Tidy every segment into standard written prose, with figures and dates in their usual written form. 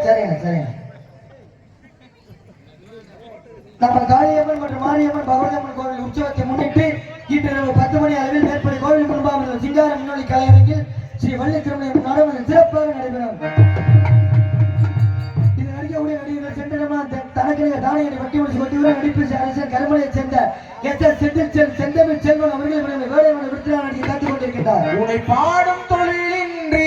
சரிங்க சரிங்க. நம்ம காளியம்மன் மற்றும் மாரியம்மன் பகவதியம்மன் கோவில் உற்சவத்தை முன்னிட்டு இன்று இரவு 10 மணி அளவில் மேற்படி கோவில் முன்பாக சிங்கார முன்னோடி கலையரங்கில் ஸ்ரீ வள்ளி திருமணம் நாடகம் சிறப்பாக நடைபெறும். இது நடிக்கக்கூடிய நடிகர்கள் சென்றமா தனக்கு தானியடி வட்டி முடிச்சு கொண்டு நடிப்பு அரசன் கருமலையைச் சேர்ந்த செந்தமிழ் செல்வன் அவர்கள் வேலையான விருத்திரா நடிகை காத்துக் கொண்டிருக்கின்றார். உன்னை பாடும் தொழிலின்றி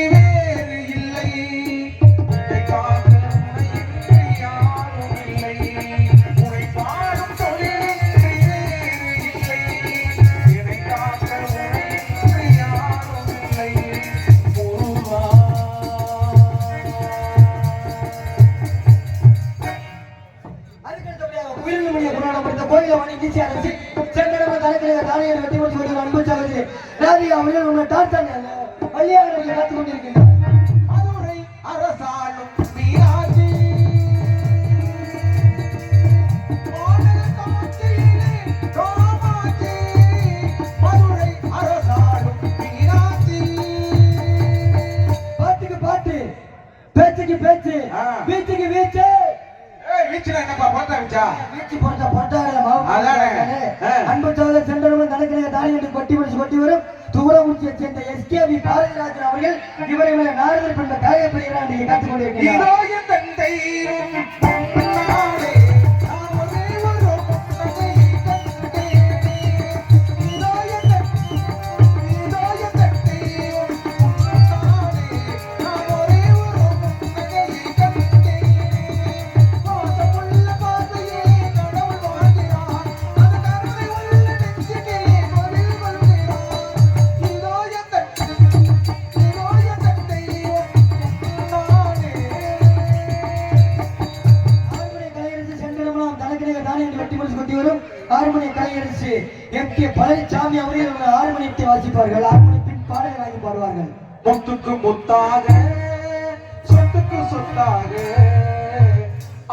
பழனிசாமி அவர்கள் ஆறுமணியத்தை வாசிப்பார்கள். ஆறுமணிப்பின் பாடல்களாகி பாடுவார்கள். முத்துக்கு முத்தாக சொத்துக்கு சொத்தாக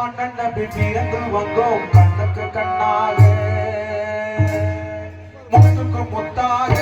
அண்ணன் நம்பி பிறந்து வந்தோம் கண்ணுக்கு கண்ணாக. முத்துக்கு முத்தாக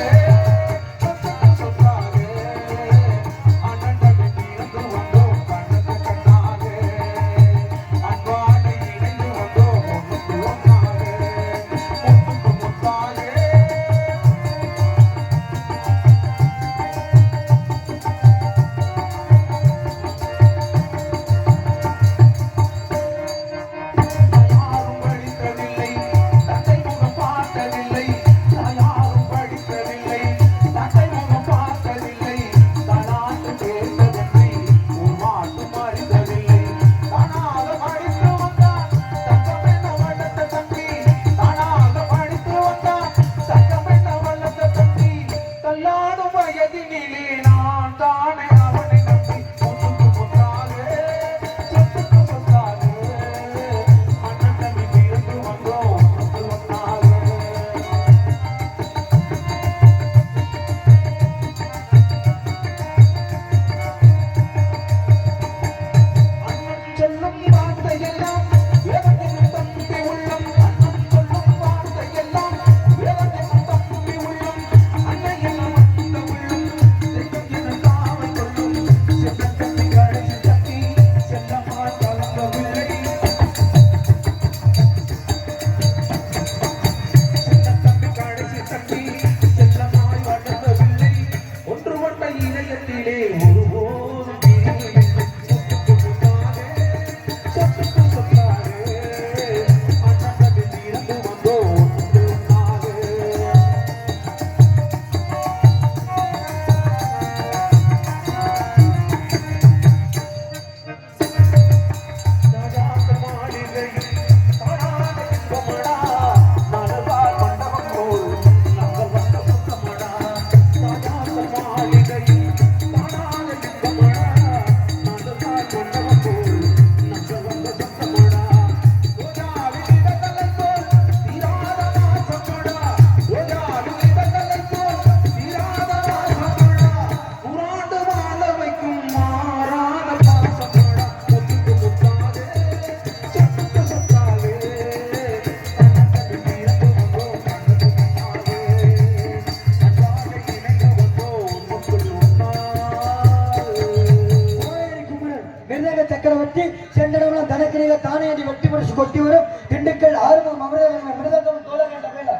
சக்கரவர்த்தி சென்றடம்லாம் தனக்கிரிக தானே அடி வெட்டி முடிச்சு கொட்டி வரும் திண்டுக்கல் ஆறுமுகம் அமரவேல் மிருதகம் தோழ வேண்ட மேல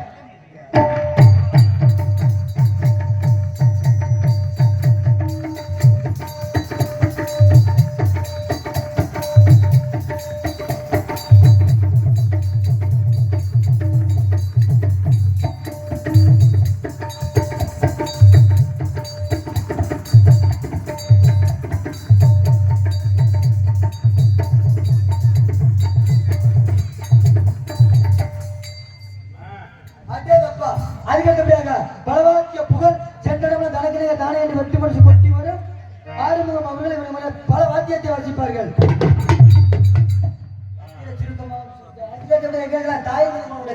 பலவாக்கிய புகழ் சென்றடம்ல தனக்கிரிக தானே அடி வெட்டி முடிச்சு கொட்டி வரும் ஆறுமுகம் அவர்களை பல வாத்தியத்தை வாசிப்பார்கள்.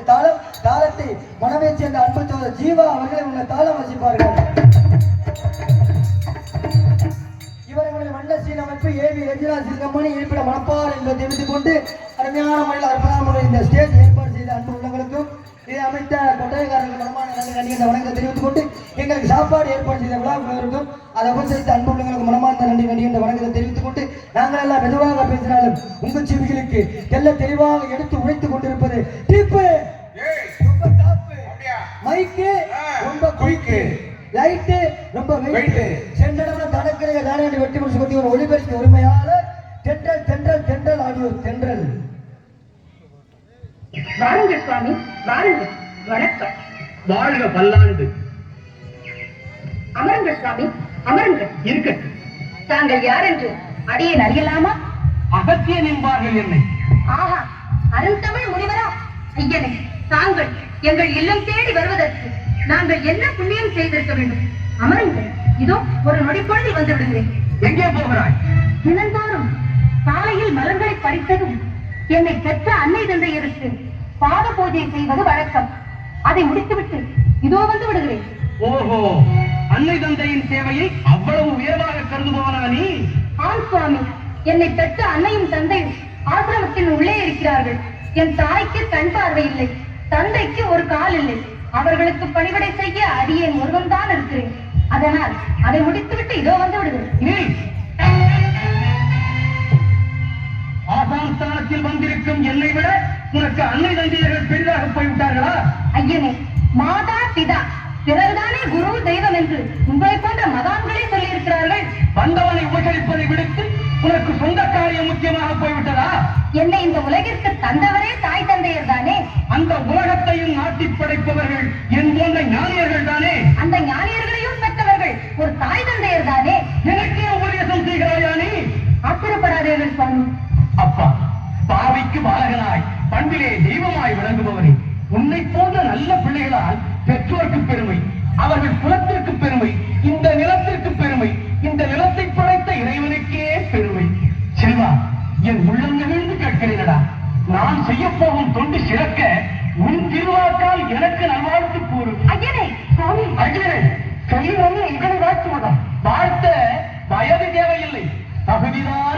தாளம் தாளத்தை மனமே சேர்ந்த அன்பு சோதர் ஜீவா அவர்களை உள்ள தாளம் வாசிப்பார்கள். இவர்களுடைய மண்ட சீனமைப்பு ஏவி ரஜினா சிங்கமணி இருப்பிட மணப்பார் என்பதை தெரிவித்துக் கொண்டு அருமையான முறையில் அற்புதமான முறையில் இந்த ஸ்டேஜ் ஏற்பாடு செய்த அன்பு உள்ளங்களுக்கும் இதை அமைத்த கொட்டையக்காரர்கள் மனமான நன்றி வணக்கத்தை தெரிவித்துக் கொண்டு எங்களுக்கு சாப்பாடு ஏற்பாடு செய்த விழாவினருக்கும் அதை உபசரித்த அன்பு உள்ளங்களுக்கு மனமார்ந்த நன்றி என்ற வணக்கத்தை தெரிவித்துக் கொண்டு நாங்கள் எல்லாம் மெதுவாக பேசினாலும் உங்கள் செவிகளுக்கு தெல்ல தெளிவாக எடுத்து உழைத்துக் கொண்டிருப்பது டிப்பு ரொம்ப டாப்பு, மைக்கு ரொம்ப குயிக்கு, லைட்டு ரொம்ப வெயிட், சென்றடம்ல தனக்கிரிக தானே அடி வெட்டி முடிச்சு கொட்டி ஒரு ஒளிபெருக்கி உரிமையாளர் தென்றல் தென்றல் தென்றல் ஆடியோ தென்றல். வாருங்கள் சுவாமி, வாருங்கள். வணக்கம். வாழ்க பல்லாண்டு. அமருங்கள் சுவாமி, அமருங்கள். இருக்கட்டும். தாங்கள் யார் என்று அடியேன் அறியலாமா? அகத்தியன் என்பார்கள் என்னை. ஆஹா, அருந்தமிழ் முனிவரா? ஐயனே, தாங்கள் எங்கள் இல்லம் தேடி வருவதற்கு நாங்கள் என்ன புண்ணியம் செய்திருக்க வேண்டும்? அமருங்கள். இதோ ஒரு நொடிப்பொழுதில் வந்து விடுகிறேன். எங்கே போகிறாய்? தினந்தோறும் காலையில் மலர்களை பறித்ததும் என்னை பெற்ற அன்னை தந்தையருக்கு பாத பூஜை செய்வது வழக்கம். அதை முடித்துவிட்டு இதோ வந்து விடுகிறேன். ஓஹோ, அன்னை தந்தையின் சேவையை அவ்வளவு உயர்வாக கருதுபவனா நீ? ஆம் சுவாமி, என்னை பெற்ற அன்னையும் தந்தையும் ஆசிரமத்தின் உள்ளே இருக்கிறார்கள். என் தாய்க்கு கண் பார்வை இல்லை, தந்தைக்கு ஒரு கால் இல்லை. அவர்களுக்கு பணிவிடை செய்ய அடியேன் ஒருவன் தான் இருக்கிறேன். அதனால் அதை முடித்துவிட்டு இதோ வந்து விடுகிறேன். ஆசாஸ்தானத்தில் வந்திருக்கும் என்னை விட உனக்கு அன்னை தந்தையர்கள் பெரிதாக போய்விட்டார்களா? ஐயனே, மாதா பிதா பிறகுதானே குரு தெய்வம் என்று உங்களை போன்ற மகான்களே சொல்லி இருக்கிறார்கள். வந்தவனை உபசரிப்பதை விடுத்து உனக்கு சொந்த காரியம் முக்கியமாக போய்விட்டதா? என்னை இந்த உலகிற்கு தந்தவரே தாய் தந்தையர் தானே. அந்த உலகத்தையும் நாட்டி படைப்பவர்கள் என் போன்ற ஞானியர்கள் தானே. அந்த ஞானியர்களையும் பெற்றவர்கள் ஒரு தாய் தந்தையர் தானே. எனக்கே உபதேசம் செய்கிறாயா நீ? ஆச்சரியப்படாதீர்கள் சுவாமி. அப்பா, பாவிக்கு பாலகனாய் பண்பிலே தெய்வமாய் விளங்குபவனே, உன்னை போன்ற நல்ல பிள்ளைகளால் பெற்றோருக்கு பெருமை, அவர்கள் குலத்திற்கு பெருமை, இந்த நிலத்திற்கு பெருமை, இந்த நிலத்தை படைத்த இறைவனுக்கே பெருமை. செல்வா, என் உள்ளம் நெகிழ்ந்து கேட்கிறேனடா. நான் செய்ய போகும் தொண்டு சிறக்க உன் திருவாக்கால் எனக்கு நல்வாழ்த்து கூறு. ஐயனே, சுவாமி. ஐயனே, சொல்லி வந்து எங்களை வாழ்த்துவதா? வாழ்த்த வயது தேவையில்லை, தகுதிதான்